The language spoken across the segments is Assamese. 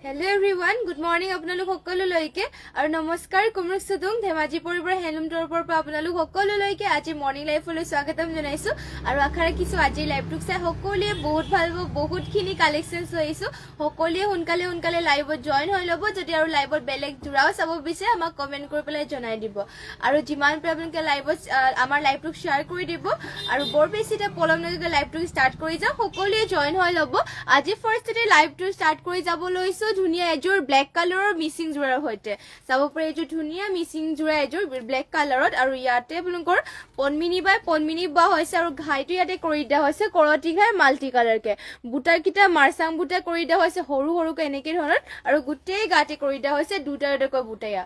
Hello everyone, good morning আপোনালোক সকলোলৈকে আৰু নমস্কাৰ কুমৰুক সুদুং ধেমাজি পৰিবৰ হেলুম টৰপৰ পৰা আপোনালোক সকলোলৈকে আজি মৰ্নিং লাইফলৈ স্বাগতম জনাইছো আৰু আশা ৰাখিছো আজি লাইভটো চাই সকলোৱে বহুত ভাল হ'ব বহুতখিনি কালেকচনছ লৈছো সকলোৱে সোনকালে লাইভত জয়েন হৈ ল'ব যদি আৰু লাইভত বেলেগ জুৰাও চাব বিচাৰে আমাক কমেন্ট কৰি পেলাই জনাই দিব আৰু যিমান আপোনালোকে লাইভত আমাৰ লাইভটো শ্বেয়াৰ কৰি দিব আৰু বৰ বেছিটা পলম নকৰাকৈ লাইভটো ষ্টাৰ্ট কৰি যাও সকলোৱে জয়েন হৈ ল'ব আজি ফাৰ্ষ্টতে লাইভটো ষ্টাৰ্ট কৰি যাব লৈছো ধুনিয়া এজোৰ ব্ল্যাক কালাৰৰ মিসিং জোৰাৰ হৈতে চাব পাৰে এজোৰ ধুনিয়া মিসিং জোৰা এজোৰ ব্ল্যাক কালাৰত আৰু ইয়াতে আপোনালোকৰ পনমিনি বা হৈছে আৰু ঘাইটো ইয়াতে কৰি দিয়া হৈছে কৰতি ঘাই মাল্টি কালাৰ কে বুটাৰ কিটা মাৰসাং বুটা কৰি দিয়া হৈছে সৰুকে এনেকে ধৰণৰ আৰু গোটেই গাতে কৰি দিয়া হৈছে দুটাকৈ বুটায়া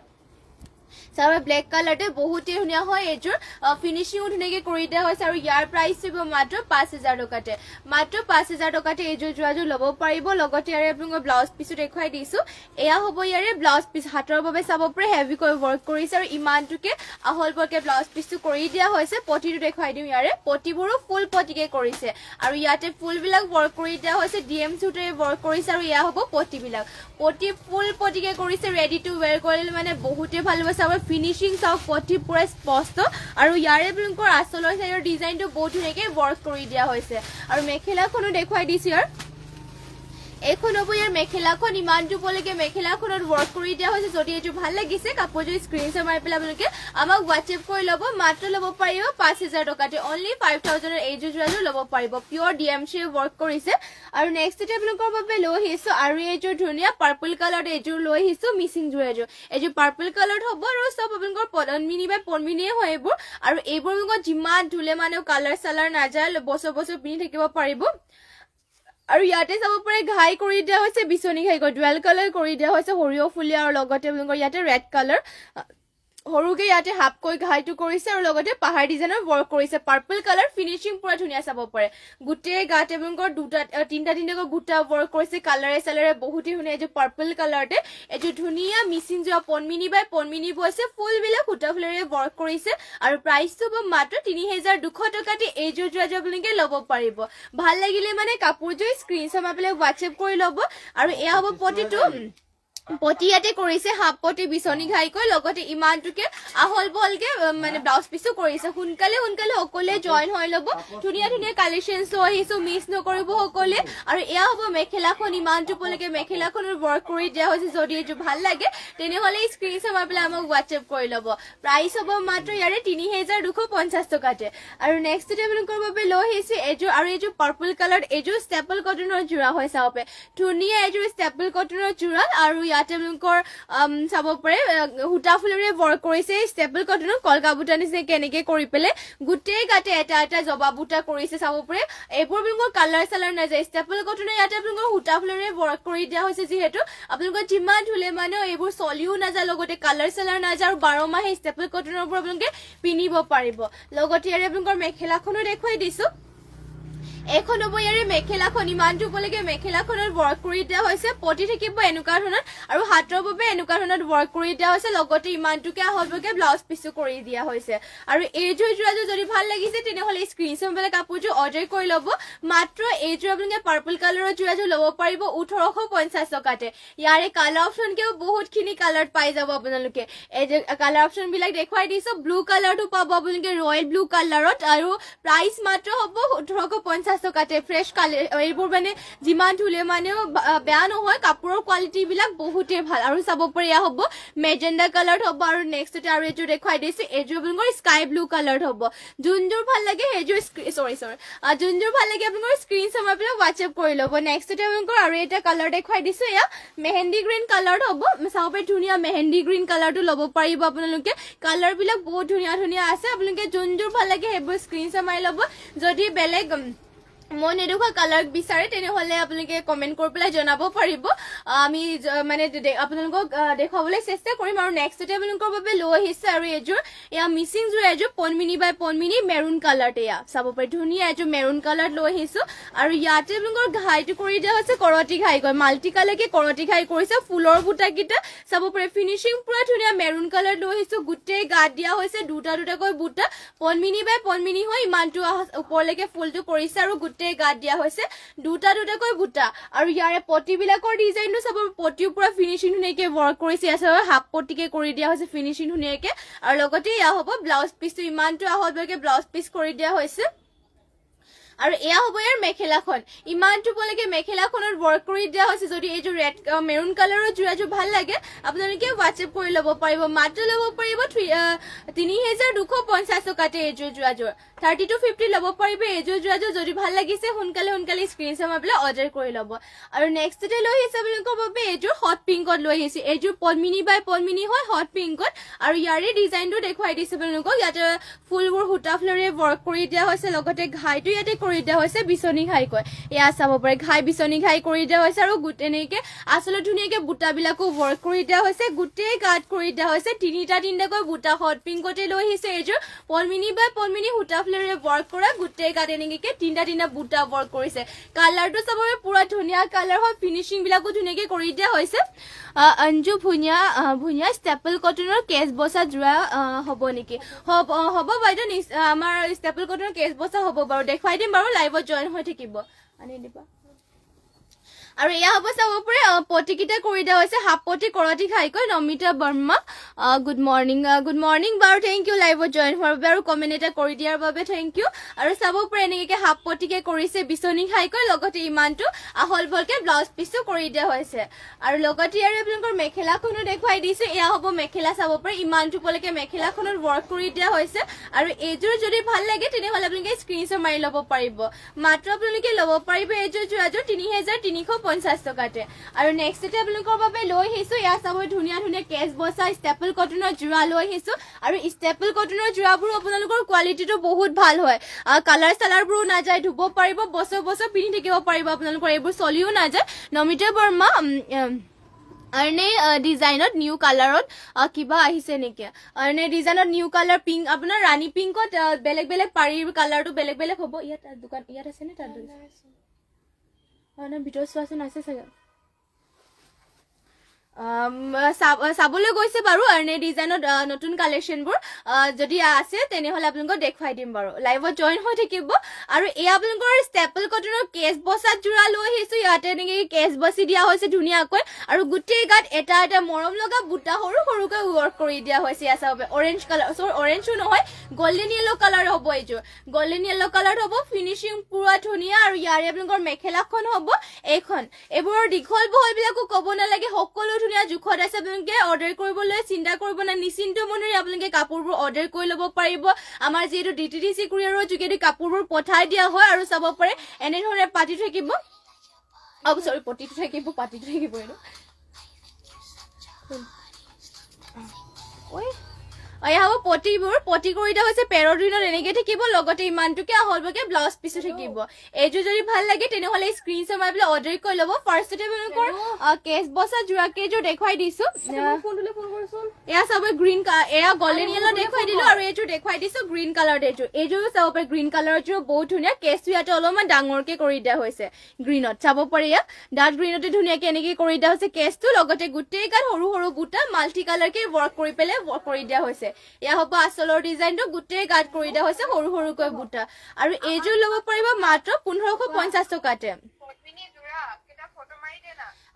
সাৰা ব্ল্যাক কালাৰতে বহুতে ধুনিয়া হয় এজোৰ ফিনিশিং ধুনিয়াকে কৰি দিয়া হৈছে আৰু ইয়াৰ প্ৰাইস হ'ব মাত্ৰ 5000 টকাতে মাত্ৰ 5000 টকাতে এজোৰ জোৰাজোৰ ল'ব পাৰিব লগতে ইয়াৰে আপোনাক ব্লাউজ পিছটো দেখাই দিছো এয়া হ'ব ইয়াৰে ব্লাউজ পিছ হাতৰ বাবে চাব পাৰে হেভি কৈ ওয়াৰ্ক কৰিছে আৰু ইমানটোকে আহল পৰকে ব্লাউজ পিছটো কৰি দিয়া হৈছে পটিটো দেখাই দিম ইয়াৰে পটিবোৰো ফুল পটিকে কৰিছে আৰু ইয়াতে ফুল বিলাক ওয়াৰ্ক কৰি দিয়া হৈছে ডিএম সুটে ওয়াৰ্ক কৰিছে আৰু ইয়া হ'ব পটি বিলাক পটি ফুল পটিকে কৰিছে ৰেডি টু ওয়্যাৰ কৰিলে মানে বহুতে ভাল হ'ব চাব ফিনিশিং সব পটি পুৰা স্পষ্ট আৰু ইয়াৰে আপোনালোকৰ আচলৰ সাইডৰ ডিজাইনটো বহুত ধুনীয়াকৈ ওয়াৰ্ক কৰি দিয়া হৈছে আৰু মেখেলাখনো দেখাই দিছো ইয়াৰ এখন হ'ব ইয়াৰ মেখেলাখন ইমানটো বলৈকে মেখেলাখনত ওয়াৰ্ক কৰি দিয়া হৈছে যদি এটো ভাল লাগিছে কাপোৰটো স্ক্ৰিনশ্বট মাৰি পেলাই আপোনালোকে আমাক WhatsApp কৰি ল'ব মাত্ৰ ল'ব পাৰিব 5000 টকাতে অনলি 5000 ৰ এইজোৰ জোৰাজোৰ ল'ব পাৰিব পিওৰ ডিএমচি ওয়াৰ্ক কৰিছে আৰু নেক্সট এটা আপোনালোকৰ বাবে লৈ আহিছো আৰু এইজোৰ ধুনীয়া পাৰ্পল কালাৰ এইজোৰ লৈ আহিছো মিসিং জোৰাজোৰ এইজোৰ পাৰ্পল কালাৰ হ'ব আৰু সব আপোনালোকৰ পনমিনি বা পনমিনিয়ে হয় আৰু এইবোৰ আপোনালোকৰ যিমান ধুলে মানে কালাৰ সালাৰ নাযায় বছৰ পিন্ধি থাকিব পাৰিব আৰু ইয়াতে চাব পাৰে ঘাই কৰি দিয়া হৈছে বিছনি ঘাই ডুৱেল কালাৰ কৰি দিয়া হৈছে সৰিয়হ ফুলিয়া আৰু লগতে আপোনালোকৰ ইয়াতে ৰেড কালাৰ হৰুকে ইয়াতে হাফ কৈ ঘাইটো কৰিছে আৰু লগতে পাহাৰ ডিজাইনৰ ওয়াৰ্ক কৰিছে পাৰ্পল কালাৰ ফিনিশিং পুৰা ধুনিয়া চাব পাৰে গুটেই গাতে আপোনালোকৰ দুটা তিনটাকৈ বুটা ওয়াৰ্ক কৰিছে কালাৰে সালাৰে বহুতে ধুনিয়া যে পাৰ্পল কালাৰতে এটো ধুনিয়া মিসিং যোৱা পনমিনি বাই পনমিনি বৈছে ফুল বিলাক খুটা ফুলেৰে ওয়াৰ্ক কৰিছে আৰু প্ৰাইসটো হ'ব মাত্ৰ 3200 টকাতে এইজোৰ জোৰা আপোনালোকে ল'ব পাৰিব ভাল লাগিলে মানে কাপোৰজোৰ স্ক্ৰিনশ্বট মাৰি পেলাই WhatsApp কৰি ল'ব আৰু এয়া হ'ব পটিটো পটি ইয়াতে কৰিছে হাফ পটি বিছনি ঘাইকৈ লগতে ইমানটোকে আহল বহলকে মানে ব্লাউজ পিছটো কৰিছে সোনকালে সকলে জয়েন হৈ ল'ব ধুনিয়া কালেকশনছ লৈ আহিছো মিস নকৰিব সকলে আৰু এয়া হ'ব মেখেলাখন ইমানটো বলৈকে মেখেলাখনৰ ওয়াৰ্ক কৰি দিয়া হৈছে যদি এটো ভাল লাগে তেনেহলে স্ক্ৰিনশ্বট মাৰি পেলাই আমাক WhatsApp কৰি ল'ব প্ৰাইস হ'ব মাত্ৰ ইয়াৰে 3250 টকাতে আৰু নেক্সট ডে আপোনালোকৰ বাবে লৈ আহিছে এজোৰ আৰু এজোৰ পাৰ্পল কালাৰ এজোৰ ষ্টেপল কটনৰ জোৰা হয় চাওপে ধুনিয়া এজোৰ ষ্টেপল কটনৰ জোৰা আৰু ইয়াতে আপোনালোকৰ চাব পাৰে হুটা ফুলেৰে ওয়াৰ্ক কৰিছে ষ্টেপল কটনৰ কলকা বুটা নিচিনা কেনেকে কৰি পেলে গুটেই গাতে এটা জবা বুটা কৰিছে চাব পাৰে এইবোৰ আপোনালোকৰ কালাৰ সালাৰ নাযায় ষ্টেপল কটনৰ ইয়াতে আপোনালোকৰ হুটা ফুলেৰে ওয়াৰ্ক কৰি দিয়া হৈছে যিহেতু আপোনালোকৰ যিমান ধুলে মানে এইবোৰ চলিও নাযায় লগতে কালাৰ সালাৰ নাযায় আৰু 12 মাহে ষ্টেপল কটনৰ ওপৰত আপোনালোকে পিন্ধিব পাৰিব লগতে ইয়াৰে আপোনালোকৰ মেখেলাখনো দেখুৱাই দিছো এখন হ'ব ইয়াৰে মেখেলাখন ইমানটো বলৈকে মেখেলাখনত ওয়াৰ্ক কৰি দিয়া হৈছে পটি থাকিব এনেকুৱা ধৰণৰ আৰু হাতৰ বাবে এনেকুৱা ধৰণৰ ওয়াৰ্ক কৰি দিয়া হৈছে লগতে ইমানটোকে আহলবকে ব্লাউজ পিছটো কৰি দিয়া হৈছে আৰু এইজোৰ জোৰাজোৰ যদি ভাল লাগিছে তেনেহলে স্ক্ৰিনশ্বট পেলাই কাপোৰজোৰ অৰ্ডাৰ কৰি ল'ব মাত্ৰ এইজোৰ আপোনালোকে পাৰ্পল কালাৰৰ জোৰাজোৰ ল'ব পাৰিব 1850 টকাতে ইয়াৰে কালাৰ অপশনকেও বহুতখিনি কালাৰত পাই যাব আপোনালোকে এই যে কালাৰ অপশন বিলাক দেখুৱাই দিছো ব্লু কালাৰটো পাব আপোনালোকে ৰয়েল ব্লু কালাৰত আৰু প্ৰাইস মাত্ৰ হ'ব 1850 টকাতে ফ্ৰেশ কালাৰ এইবোৰ মানে যিমান ধুলে মানেও বেয়া নহয় কাপোৰৰ কোৱালিটি বিলাক বহুতে ভাল আৰু চাব পাৰে ইয়া হ'ব মেজেন্ডা কালাৰ হ'ব আৰু নেক্সটতে আৰু এজোৰ দেখুৱাই দিছে এজোৰ আপোনালোকৰ স্কাই ব্লু কালাৰ হ'ব যোনজোৰ ভাল লাগে সেইজোৰ যোনজোৰ ভাল লাগে আপোনালোকৰ স্ক্ৰিনশ্বট মাৰি পেলাই WhatsApp কৰি ল'ব নেক্সটতে আপোনালোকৰ আৰু এটা কালাৰ দেখুৱাই দিছো এয়া মেহেন্দি গ্ৰীণ কালাৰ হ'ব চাব পাৰে ধুনিয়া মেহেন্দি গ্ৰীণ কালাৰটো ল'ব পাৰিব আপোনালোকে কালাৰ বিলাক বহুত ধুনিয়া আছে আপোনালোকে যোনজোৰ ভাল লাগে সেইবোৰ স্ক্ৰিনশ্বট মাৰি ল'ব যদি বেলেগ মন এডোখৰ কালাৰ বিচাৰে তেনেহলে আপোনালোকে কমেন্ট কৰি পেলাই জনাব পাৰিব আমি মানে আপোনালোকক দেখাবলৈ চেষ্টা কৰিম আৰু নেক্সটতে আপোনালোকৰ বাবে লৈ আহিছে আৰু এজোৰ এয়া মিসিং জোৰ এজোৰ পনমিনি বাই পনমিনি মেৰুন কালাৰ এয়া চাব পাৰে ধুনিয়া এজোৰ মেৰুন কালাৰ লৈ আহিছো আৰু ইয়াতে আপোনালোকৰ ঘাইটো কৰি দিয়া হৈছে কৰতি ঘাই কৈ মাল্টি কালাৰকে কৰতি ঘাই কৰিছে ফুলৰ বুটা কিটা চাব পাৰে ফিনিশিং পুৰা ধুনিয়া মেৰুন কালাৰ লৈ আহিছো গুটেই গাত দিয়া হৈছে দুটাকৈ বুটা পনমিনি বাই পনমিনি হয় ইমানটো ওপৰলৈকে ফুলটো কৰিছে আৰু গোটেই গাত দিয়া হৈছে দুটা দুটাকৈ বুটা আৰু ইয়াৰে পটিবিলাকৰ ডিজাইনটো চাব পটিৰ পৰা ফিনিচিং ধুনীয়াকৈ ৱৰ্ক কৰিছে আছে হাফ পটিকে কৰি দিয়া হৈছে ফিনিচিং ধুনীয়াকৈ আৰু লগতে ইয়া হ'ব ব্লাউজ পিচটো ইমানটো আহললৈকে ব্লাউজ পিচ কৰি দিয়া হৈছে আৰু এয়া হ'ব ইয়াৰ মেখেলাখন ইমানটো পলৈকে মেখেলাখনত ৱৰ্ক কৰি দিয়া হৈছে যদি এইযোৰ ৰেড মেৰুন কালাৰৰ যোৰাযোৰ ভাল লাগে আপোনালোকে হোৱাটছএপ কৰি ল'ব পাৰিব মাত্ৰ ল'ব পাৰিব ৩,২৫০ টকাতে এইযোৰ যোৰাযোৰ 30 to 50 ল'ব পাৰিব এইযোৰ যোৰাযোৰ যদি ভাল লাগিছে সোনকালে সোনকালে স্ক্ৰীনশ্বট মাৰি পেলাই অৰ্ডাৰ কৰি ল'ব আৰু নেক্সটতে লৈ আহিছে আপোনালোকৰ বাবে এইযোৰ হট পিংকত লৈ আহিছে এইযোৰ পদ্মিনী বাই পদ্মিনী হয় হট পিংকত আৰু ইয়াৰে ডিজাইনটো দেখুৱাই দিছে আপোনালোকক ইয়াতে ফুলবোৰ সূতা ফ্লৰে ৱৰ্ক কৰি দিয়া হৈছে লগতে ঘাইটো ইয়াতে কৰি দিয়া হৈছে বিচনী ঘাই কয় এয়া চাব পাৰে ঘাই বিচনী ঘাই কৰি দিয়া হৈছে আৰু এনেকৈ আচলতে ধুনীয়াকৈ বুটাবিলাকো ৱৰ্ক কৰি দিয়া হৈছে গোটেই গাত কৰি দিয়া হৈছে তিনিটাকৈ বুটা হট পিংকতে লৈ আহিছে এইযোৰ পদ্মিনী বাই পদ্মিনী সূতা ফ্লৰে ৱৰ্ক কৰা গোটেই গাত এনেকৈ তিনিটা বুটা ৱৰ্ক কৰিছে কালাৰটো চাব পুৰা ধুনীয়া কালাৰ হয় ফিনিচিংবিলাকো ধুনীয়াকৈ কৰি দিয়া হৈছে অঞ্জু ভুনীয়া ষ্টেপল কটনৰ কেচ বচা যোৰা হ'ব নেকি হ'ব বাইদেউ আমাৰ ষ্টেপল কটনৰ কেচ বচা হ'ব বাৰু দেখুৱাই দিম বাৰু লাইভত জইন হৈ থাকিব আনি দিবা আৰু এয়া হ'ব চাব পাৰে পটিকেইটা কৰি দিয়া হৈছে হাফ পটি কৰতি খাইকৈ নমিতা বৰ্মা গুড মৰ্ণিং বাৰু থেংক ইউ লাইভত জইন হোৱাৰ বাবে আৰু কমেণ্ট এটা কৰি দিয়াৰ বাবে থেংক ইউ আৰু চাব পাৰে এনেকৈ হাফ পটিকে কৰিছে বিচনী খাইকৈ লগতে ইমানটো আহল বহলকৈ ব্লাউজ পিচটো কৰি দিয়া হৈছে আৰু লগতে আৰু আপোনালোকৰ মেখেলাখনো দেখুৱাই দিছে এয়া হ'ব মেখেলা চাব পাৰে ইমানটো পলৈকে মেখেলাখনত ৱৰ্ক কৰি দিয়া হৈছে আৰু এইযোৰ যদি ভাল লাগে তেনেহ'লে আপোনালোকে স্ক্ৰীনশ্বট মাৰি ল'ব পাৰিব মাত্ৰ আপোনালোকে ল'ব পাৰিব এইযোৰ যোৰাযোৰ ৩,৩৫০ টকাতে আৰু নেক্সটতে আপোনালোকৰ বাবে লৈ আহিছো এয়া চাব ধুনীয়া কেচ বচা ষ্টেপল কটনৰ যোৰা লৈ আহিছো আৰু ষ্টেপল কটনৰ যোৰাবোৰ আপোনালোকৰ কোৱালিটিটো বহুত ভাল হয় কালাৰ চালাৰবোৰো নাযায় ধুব পাৰিব বছৰ পিন্ধি থাকিব পাৰিব আপোনালোকৰ এইবোৰ চলিও নাযায় নমিতা বৰ্মা আৰনে ডিজাইনত নিউ কালাৰত কিবা আহিছে নেকি আৰনে ডিজাইনত নিউ কালাৰ পিংক আপোনাৰ ৰাণী পিংকত বেলেগ পাৰীৰ কালাৰটো বেলেগ হ'ব ইয়াত দোকান ইয়াত আছে নে তাত ভিতৰত চোৱাচোন আছে চাগে চাবলৈ গৈছে বাৰু আৰনে ডিজাইনত নতুন কালেকশ্যনবোৰ যদি আছে তেনেহ'লে আপোনালোকক দেখুৱাই দিম বাৰু লাইভত জইন হৈ থাকিব আৰু এয়া আপোনালোকৰ ষ্টেপল কটনৰ কেচ বচা যোৰা লৈ আহিছো ইয়াতে এনেকৈ কেচ বচি দিয়া হৈছে ধুনীয়াকৈ আৰু গোটেই গাত এটা মৰম লগা বুটা সৰুকৈ ৱৰ্ক কৰি দিয়া হৈছে ইয়াত চাব অৰেঞ্জ কালাৰ অৰেঞ্জো নহয় গল্ডেন য়েল্ল' কালাৰ হ'ব এইযোৰ গল্ডেন য়েল্ল' কালাৰ হ'ব ফিনিচিং পুৰা ধুনীয়া আৰু ইয়াৰে আপোনালোকৰ মেখেলাখন হ'ব এইখন এইবোৰৰ দীঘল বহলবিলাকো ক'ব নালাগে সকলো ধুনীয়া জোখত আছে আপোনালোকে অৰ্ডাৰ কৰিবলৈ চিন্তা কৰিব না নিশ্চিন্ত মনেৰে আপোনালোকে কাপোৰবোৰ অৰ্ডাৰ কৰি ল'ব পাৰিব আমাৰ যিহেতু DTDC কুৰিয়াৰৰ যোগেদি কাপোৰবোৰ পঠাই দিয়া হয় আৰু চাব পাৰে এনেধৰণে পাতিটো থাকিব পতিটো থাকিব এয়া হ'ব পটিবোৰ পটি কৰি দিয়া হৈছে পেৰৰ দিনত এনেকৈ থাকিব লগতে ইমানটোকে আহলবকে ব্লাউজ পিচো থাকিব এইযোৰ যদি ভাল লাগে তেনেহ'লে স্ক্ৰীনশ্বট মাৰি পেলাই অৰ্ডাৰ কৰি ল'ব ফাৰ্ষ্টতে আপোনালোকৰ কেচ বচা যোৰা কেইযোৰ দেখুৱাই দিছো এয়া চাব গ্ৰীণ এয়া গল্ডেন য়েল্ল' দেখুৱাই দিলো আৰু এইযোৰ দেখুৱাই দিছো গ্ৰীণ কালাৰ এইযোৰো চাব পাৰে গ্ৰীণ কালাৰৰ যোৰ বহুত ধুনীয়া কেচটো ইয়াতে অলপমান ডাঙৰকে কৰি দিয়া হৈছে গ্ৰীণত চাব পাৰে ইয়াত ডাৰ্ক গ্ৰীণতে ধুনীয়াকে এনেকৈ কৰি দিয়া হৈছে কেচটো লগতে গোটেই গাত সৰু বুটা মাল্টি কালাৰকে ৱৰ্ক কৰি পেলাই কৰি দিয়া হৈছে এয়া হ'ব আচলৰ ডিজাইনটো গোটেই গাত কৰি দিয়া হৈছে সৰুকৈ বুটা আৰু এইযোৰ ল'ব পাৰিব মাত্ৰ ১৫৫০ টকাতে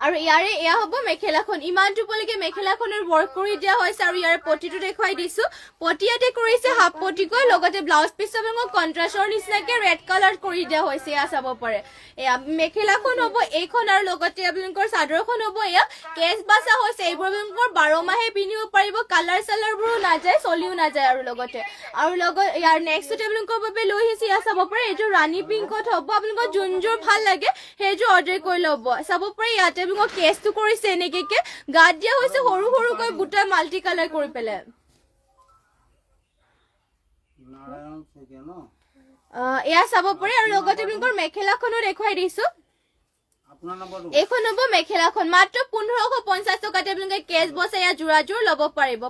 আৰু ইয়াৰে এয়া হ'ব মেখেলাখন ইমানটো পলৈকে মেখেলাখনৰ ৱৰ্ক কৰি দিয়া হৈছে আৰু ইয়াৰে পটিটো দেখুৱাই দিছো পটি ইয়াতে কৰিছে হাফ পটিকৈ লগতে ব্লাউজ পিচ আপোনালোকক কণ্ট্ৰাষ্টৰ নিচিনাকৈ ৰেড কালাৰ কৰি দিয়া হৈছে এয়া চাব পাৰে এয়া মেখেলাখন হ'ব এইখন আৰু লগতে আপোনালোকৰ চাদৰখন হ'ব এয়া কেচ বাচা হৈছে এইবোৰ আপোনালোকৰ 12 মাহে পিন্ধিব পাৰিব কালাৰ চালাৰবোৰো নাযায় চলিও নাযায় আৰু লগতে ইয়াৰ নেক্সটতে আপোনালোকৰ বাবে লৈ আহিছে এয়া চাব পাৰে এইযোৰ ৰাণী পিংকত হ'ব আপোনালোকৰ যোনযোৰ ভাল লাগে সেইযোৰ অৰ্ডাৰ কৰি ল'ব চাব পাৰে ইয়াতে কেচটো কৰিছে এনেকৈ গাত দিয়া হৈছে সৰুকৈ বুটা মাল্টি কালাৰ কৰি পেলাই এয়া চাব পাৰে আৰু লগতে আপোনালোকৰ মেখেলাখনো দেখুৱাই দিছো এখন হ'ব মেখেলাখন মাত্ৰ 1550 টকাতে আপোনালোকে কেছ বছে ইয়াত জোৰাজোৰ ল'ব পাৰিব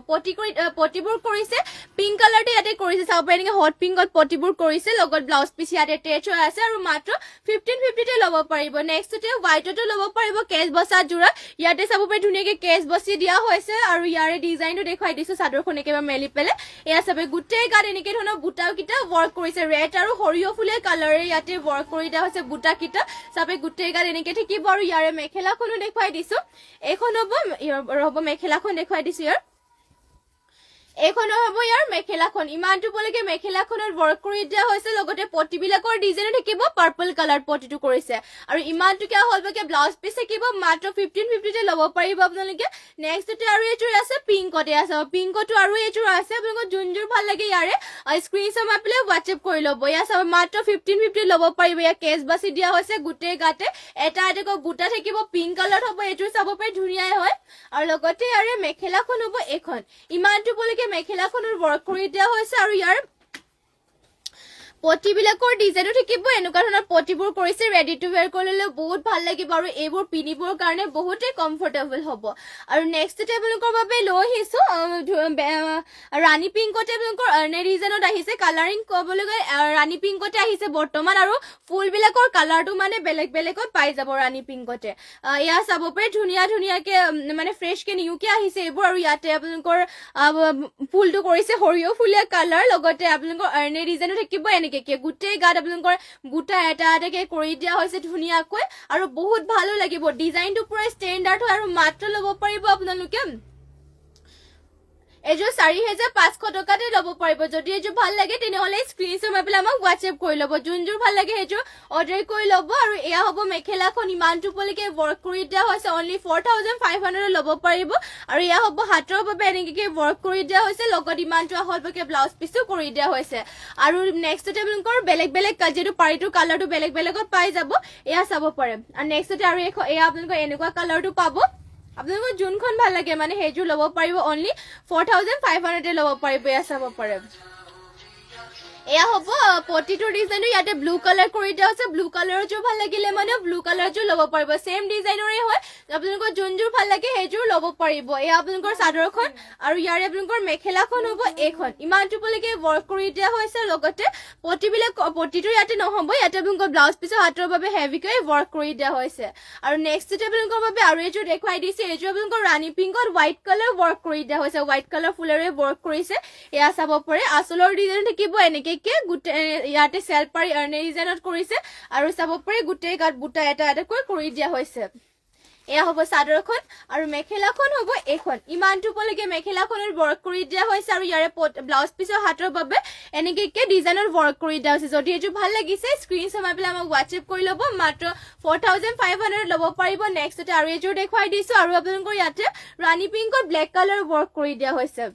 পটিবোৰ কৰিছে পিংক কালাৰতে ইয়াতে কৰিছে চাব পাৰে এনেকে হট পিংকত পটিবোৰ কৰিছে লগত ব্লাউজ পিচ ইয়াতে টেচ হৈ আছে আৰু মাত্ৰ 1550 তে ল'ব পাৰিব নেক্সটতে হোৱাইটতো ল'ব পাৰিব কেছ বছা জোৰা ইয়াতে চাব পাৰে ধুনীয়াকে কেছ বছি দিয়া হৈছে আৰু ইয়াৰে ডিজাইনটো দেখুৱাই দিছো চাদৰখন একেবাৰে মেলি পেলে এয়া চাবে গোটেই গাত এনেকে ধৰণৰ বুটাও কিটা ৱৰ্ক কৰিছে ৰেড আৰু সৰিয়হ ফুলে কালাৰে ইয়াতে ৱৰ্ক কৰি দিয়া হৈছে বুটা কিটা চাবে গোটেই গাত এনেকে থাকিব আৰু ইয়াৰে মেখেলাখনো দেখুৱাই দিছো এখন হ'ব মেখেলাখন দেখুৱাই দিছো ইয়াৰ এখন হ'ব ইয়াৰ মেখেলাখন ইমানটো পলৈকে মেখেলাখনত ৱৰ্ক কৰি দিয়া হৈছে লগতে পটিবিলাকৰ ডিজাইন থাকিব পাৰ্পল কালাৰ পটিটো কৰিছে আৰু ইমানটো কিয় হ'লকে ব্লাউজ পিচ থাকিব মাত্ৰ 1550 তে ল'ব পাৰিব আপোনালোকে নেক্সটতে আৰু এযোৰ আছে পিংকতে আছে পিংকটো আৰু এযোৰ আছে আপোনালোকৰ যোনযোৰ ভাল লাগে ইয়াৰে স্ক্ৰীনশ্বট মাৰি পেলাই হোৱাটছএপ কৰি ল'ব ইয়া চাব মাত্ৰ 1550 ল'ব পাৰিব ইয়া কেছ বাছি দিয়া হৈছে গোটেই গাতে এটা এটাকৈ বুটা থাকিব পিংক কালাৰ হ'ব এযোৰ চাব পাৰি ধুনীয়াই হয় আৰু লগতে ইয়াৰে মেখেলাখন হ'ব এখন ইমানটো পলৈকে মেখেলাখনৰ ৱৰ্ক কৰি দিয়া হৈছে আৰু ইয়াৰ পটিবিলাকৰ ডিজাইনো থাকিব এনেকুৱা ধৰণৰ পটিবোৰ কৰিছে ৰেডি টু ওয়্যাৰ কৰিলে বহুত ভাল লাগিব আৰু এইবোৰ পিনিবৰ কাৰণে বহুতে কমফৰ্টেবল হ'ব আৰু নেক্সট টেবলকৰ বাবে লৈ আহিছো ৰাণী পিংকতে আপোনালোকৰ এনে ডিজাইনত আহিছে কালাৰিং ক'বলৈ গ'লে ৰাণী পিংকতে আহিছে বৰ্তমান আৰু ফুলবিলাকৰ কালাৰটো মানে বেলেগ বেলেগত পাই যাব ৰাণী পিংকতে ইয়া চাব পাৰে ধুনীয়া ধুনীয়াকে মানে ফ্ৰেছকে নিউকে আহিছে এইবোৰ আৰু ইয়াতে আপোনালোকৰ ফুলটো কৰিছে সৰিয়হ ফুলীয়া কালাৰ লগতে আপোনালোকৰ এনে ডিজাইনো থাকিব গোটেই গাত আপোনালোকৰ বুটা এটা এটাকে কৰি দিয়া হৈছে ধুনীয়াকৈ আৰু বহুত ভালো লাগিব ডিজাইনটো পুৰা ষ্টেণ্ডাৰ্ড হয় আৰু মাত্ৰ ল'ব পাৰিব আপোনালোকে এযোৰ 4500 টকাতে ল'ব পাৰিব যদি এযোৰ ভাল লাগে তেনেহ'লে স্ক্ৰীনশ্বট মাৰি পেলাই আমাক হোৱাটছএপ কৰি ল'ব যোনযোৰ ভাল লাগে সেইযোৰ অৰ্ডাৰ কৰি ল'ব আৰু এয়া হ'ব মেখেলাখন ইমানটো পলৈকে ৱৰ্ক কৰি দিয়া হৈছে অনলি 4500 ল'ব পাৰিব আৰু এয়া হ'ব হাতৰ বাবে এনেকৈ ৱৰ্ক কৰি দিয়া হৈছে লগত ইমানটো হ'লকে ব্লাউজ পিচো কৰি দিয়া হৈছে আৰু নেক্সটতে আপোনালোকৰ বেলেগ বেলেগ যিটো পাৰিটো কালাৰটো বেলেগ বেলেগত পাই যাব এয়া চাব পাৰে আৰু নেক্সটতে আৰু এয়া আপোনালোকৰ এনেকুৱা কালাৰটো পাব আপোনালোকৰ যোনখন ভাল লাগে মানে সেইযোৰ ল'ব পাৰিব অনলি 4500 ল'ব পাৰিব এয়া চাব পাৰে এয়া হ'ব পটিটোৰ ডিজাইনটো ইয়াতে ব্লু কালাৰ কৰি দিয়া হৈছে ব্লু কালাৰৰ যোৰ ভাল লাগিলে মানে ব্লু কালাৰযোৰ ল'ব পাৰিব সেম ডিজাইনৰে হয় আপোনালোকৰ যোনযোৰ ভাল লাগে সেইযোৰ ল'ব পাৰিব এয়া আপোনালোকৰ চাদৰখন আৰু ইয়াৰে আপোনালোকৰ মেখেলাখন হ'ব এইখন ইমানটো পলৈকে ৱৰ্ক কৰি দিয়া হৈছে লগতে পটিটো ইয়াতে নহ'ব ইয়াতে আপোনালোকৰ ব্লাউজ পিছৰ হাতৰ বাবে হেভিকৈ ৱৰ্ক কৰি দিয়া হৈছে আৰু নেক্সটতে আপোনালোকৰ বাবে আৰু এযোৰ দেখুৱাই দিছে এইযোৰ আপোনালোকৰ ৰাণী পিংকত হোৱাইট কালাৰ ৱৰ্ক কৰি দিয়া হৈছে হোৱাইট কালাৰ ফুলেৰে ৱৰ্ক কৰিছে এয়া চাব পাৰে আচলৰ ডিজাইন থাকিব এনেকে গোটেই ইয়াতে চেল পাৰি এনে ডিজাইনত কৰিছে আৰু চাব পাৰে গোটেই গাত বুটা এটা এটাকৈ কৰি দিয়া হৈছে এয়া হ'ব চাদৰখন আৰু মেখেলাখন হ'ব এইখন ইমানটো পলৈকে মেখেলাখনৰ ৱৰ্ক কৰি দিয়া হৈছে আৰু ইয়াৰে ব্লাউজ পিছৰ হাতৰ বাবে এনেকে ডিজাইনৰ ৱৰ্ক কৰি দিয়া হৈছে যদি এইযোৰ ভাল লাগিছে স্ক্ৰীনশ্বট মাৰি পেলাই আমাক হোৱাটছএপ কৰি ল'ব মাত্ৰ 4500 ল'ব পাৰিব নেক্সটতে আৰু এইযোৰ দেখুৱাই দিছো আৰু আপোনালোকৰ ইয়াতে ৰাণী পিংকত ব্লেক কালাৰ ৱৰ্ক কৰি দিয়া হৈছে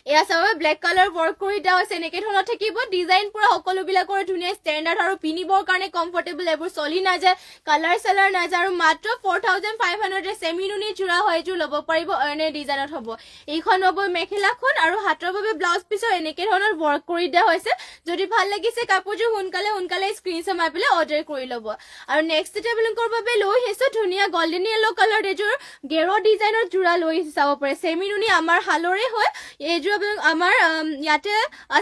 এয়া চাব ব্লেক কালাৰ ৱৰ্ক কৰি দিয়া হৈছে এনেকে ধৰণৰ থাকিব ডিজাইন পুৰা সকলোবিলাকৰ ধুনীয়া ষ্টেণ্ডাৰ্ড আৰু পিন্ধিবৰ কাৰণে কমফৰ্টেবল এইবোৰ চলি নাযায় কালাৰ চালাৰ নাযায় আৰু মাত্ৰ 4500 চেমি নুনি জোৰা হয় এইযোৰ ল'ব পাৰিব এনে ডিজাইনত হ'ব এইখন হ'ব মেখেলাখন আৰু হাতৰ বাবে ব্লাউজ পিছৰ এনেকে ধৰণৰ ৱৰ্ক কৰি দিয়া হৈছে যদি ভাল লাগিছে কাপোৰযোৰ সোনকালে স্ক্ৰীনশ্বট মাৰি পেলাই অৰ্ডাৰ কৰি ল'ব আৰু নেক্সট টেবলকৰ বাবে লৈ আহিছো ধুনীয়া গোল্ডেন য়েলো কালাৰ এযোৰ গেৰো ডিজাইনৰ জোৰা লৈ আহিছো চাব পাৰে চেমি নুনি আমাৰ হালৰে হয় এইযোৰ আমাৰ ইয়াতে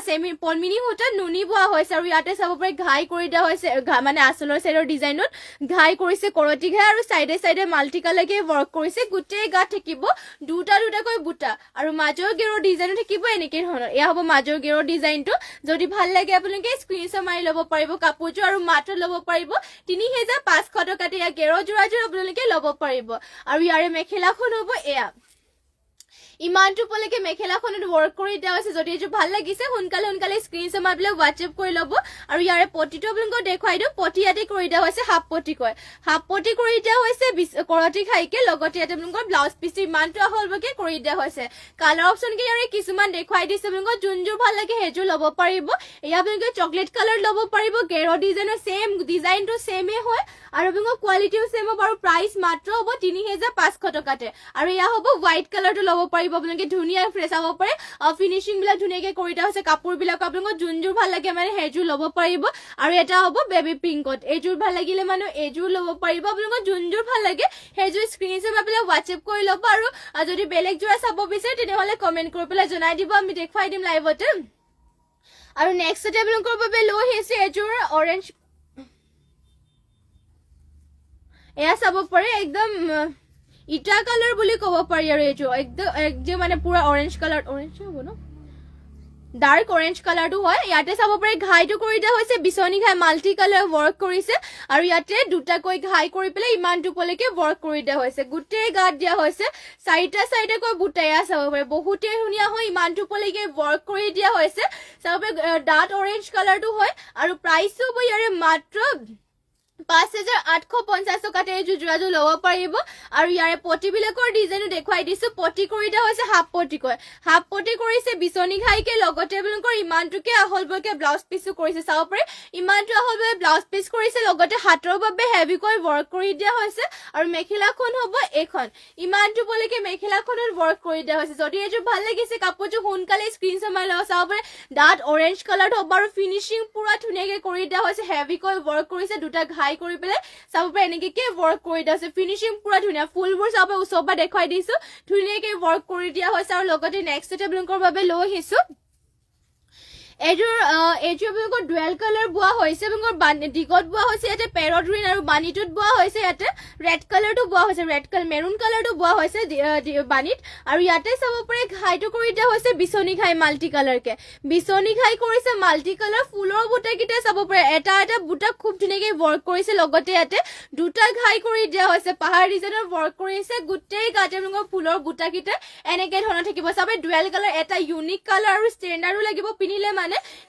সেমি পলমিনি হতে নুনি বোৱা হৈছে আৰু ইয়াতে চাব পাৰে ঘাই কৰি দিয়া হৈছে মানে আচলৰ সাইডৰ ডিজাইনত ঘাই কৰিছে কৰটি ঘাই আৰু সাইডে সাইডে মাল্টি কালাৰকে ৱৰ্ক কৰিছে গোটেই গাত থাকিব দুটাকৈ বুটা আৰু মাজৰ গেৰৰ ডিজাইন থাকিব এনেকে ধৰণৰ এয়া হ'ব মাজৰ গেৰৰ ডিজাইনটো যদি ভাল লাগে আপোনালোকে স্ক্ৰীনশ্বট মাৰি ল'ব পাৰিব কাপোৰযোৰ আৰু মাত্ৰ ল'ব পাৰিব 3500 টকাতে ইয়া গেৰৰ জোৰাযোৰ আপোনালোকে ল'ব পাৰিব আৰু ইয়াৰে মেখেলাখন হ'ব এয়া ইমানটো পলৈকে মেখেলাখনত ৱৰ্ক কৰি দিয়া হৈছে যদি এইযোৰ ভাল লাগিছে সোনকালে স্ক্ৰীনশ্বট মাৰি পেলাই হোৱাটছএপ কৰি ল'ব আৰু ইয়াৰে পটিটো আপোনালোকক দেখুৱাই দিওঁ পটি ইয়াতে কৰি দিয়া হৈছে হাফ পটি কৰি দিয়া হৈছে কৰটি খাইকে লগতে ইয়াতে আপোনালোকৰ ব্লাউজ পিচ ইমানটো হ'লকে কৰি দিয়া হৈছে কালাৰ অপশ্যনকে ইয়াৰে কিছুমান দেখুৱাই দিছে আপোনালোকক যোনযোৰ ভাল লাগে সেইযোৰ ল'ব পাৰিব এয়া আপোনালোকে চকলেট কালাৰ ল'ব পাৰিব গেৰো ডিজাইনৰ সেম ডিজাইনটো সেমে হয় আৰু আপোনালোকৰ কোৱালিটিও সেম হ'ব আৰু প্ৰাইচ মাত্ৰ হ'ব 3500 টকাতে আৰু এয়া হ'ব হোৱাইট কালাৰটো ল'ব পাৰিব পাৰিব আপোনালোকে ধুনীয়া ফ্ৰেছ চাব পাৰে ফিনিশিং বিলাক ধুনীয়াকৈ কৰি দিয়া হৈছে কাপোৰ বিলাক আপোনালোকক যোনযোৰ ভাল লাগে মানে সেইযোৰ ল'ব পাৰিব আৰু এটা হ'ব বেবি পিংকত এইযোৰ ভাল লাগিলে মানে এইযোৰ ল'ব পাৰিব আপোনালোকক যোনযোৰ ভাল লাগে সেইযোৰ স্ক্ৰীনশ্বট মাৰি পেলাই হোৱাটছএপ কৰি ল'ব আৰু যদি বেলেগ যোৰা চাব বিচাৰে তেনেহ'লে কমেণ্ট কৰি পেলাই জনাই দিব আমি দেখুৱাই দিম লাইভতে আৰু নেক্সট আপোনালোকৰ বাবে লৈ আহিছে এইযোৰ অৰেঞ্জ এয়া চাব পাৰে একদম ইটা কালাৰ বুলি ক'ব পাৰি আৰু এইযোৰ একদম মানে পুৰা অৰেঞ্জ কালাৰ অৰেঞ্জ হ'ব ন ডাৰ্ক অৰেঞ্জ কালাৰটো হয় ইয়াতে চাব পাৰে ঘাইটো কৰি দিয়া হৈছে বিচনী ঘাই মাল্টি কালাৰ ৱৰ্ক কৰিছে আৰু ইয়াতে দুটাকৈ ঘাই কৰি পেলাই ইমানটোলৈকে ৱৰ্ক কৰি দিয়া হৈছে গোটেই গাত দিয়া হৈছে চাৰিটাকৈ বুটাই চাব পাৰে বহুতেই ধুনীয়া হয় ইমানটোলৈকে ৱৰ্ক কৰি দিয়া হৈছে চাব পাৰে ডাৰ্ক অৰেঞ্জ কালাৰটো হয় আৰু প্ৰাইচটো হ'ব ইয়াৰে মাত্ৰ 5,850 টকাতে এইযোৰ যোৰাযোৰ ল'ব পাৰিব আৰু ইয়াৰে পটিবিলাকৰ ডিজাইনো দেখুৱাই দিছো পটি কৰি দিয়া হৈছে হাফ পটি কৰিছে বিচনী ঘাইকে লগতে আপোনালোকৰ ইমানটোকে আহলবকে ব্লাউজ পিছো কৰিছে চাব পাৰে ইমানটো আহলবকে ব্লাউজ পিচ কৰিছে লগতে হাতৰ বাবে হেভিকৈ ৱৰ্ক কৰি দিয়া হৈছে আৰু মেখেলাখন হ'ব এইখন ইমানটোলৈকে মেখেলাখনত ৱৰ্ক কৰি দিয়া হৈছে যদি এইযোৰ ভাল লাগিছে কাপোৰযোৰ সোনকালে স্ক্ৰীনশ্বট মাৰি ল'ব চাব পাৰে ডাৰ্ক অৰেঞ্জ কালাৰটো হ'ব আৰু ফিনিচিং পুৰা ধুনীয়াকৈ কৰি দিয়া হৈছে হেভিকৈ ৱৰ্ক কৰিছে দুটা ঘাই কৰি পেলাই চাব পাৰে এনেকে ৱৰ্ক কৰি দিয়া হৈছে ফিনিচিং পুৰা ধুনীয়া ফুলবোৰ চাব ওচৰৰ পৰা দেখুৱাই দিছো ধুনীয়াকৈ ৱৰ্ক কৰি দিয়া হৈছে আৰু লগতে নেক্সট আপোনালোকৰ বাবে লৈ আহিছো এইযোৰ আপোনালোকৰ ডুৱেল কালাৰ বোৱা হৈছে আপোনালোকৰ দিগত বোৱা হৈছে ইয়াতে পেৰট গ্ৰীণ আৰু বাণীটোত বোৱা হৈছে ইয়াতে ৰেড কালাৰটো বোৱা হৈছে ৰেড কালাৰ মেৰুন কালাৰটো বোৱা হৈছে বাণীত আৰু ইয়াতে চাব পাৰে ঘাইটো কৰি দিয়া হৈছে বিচনী ঘাই মাল্টি কালাৰকে বিচনী ঘাই কৰিছে মাল্টি কালাৰ ফুলৰ বুটাকেইটা চাব পাৰে এটা বুটা খুব ধুনীয়াকৈ ৱৰ্ক কৰিছে লগতে ইয়াতে দুটা ঘাই কৰি দিয়া হৈছে পাহাৰ ডিজাইনৰ ৱৰ্ক কৰিছে গোটেই গাতে আপোনালোকৰ ফুলৰ বুটাকেইটা এনেকে ধৰণৰ থাকিব চাব ডুৱেল কালাৰ এটা ইউনিক কালাৰ আৰু ষ্টেণ্ডাৰ্ডো লাগিব পিন্ধিলে মানে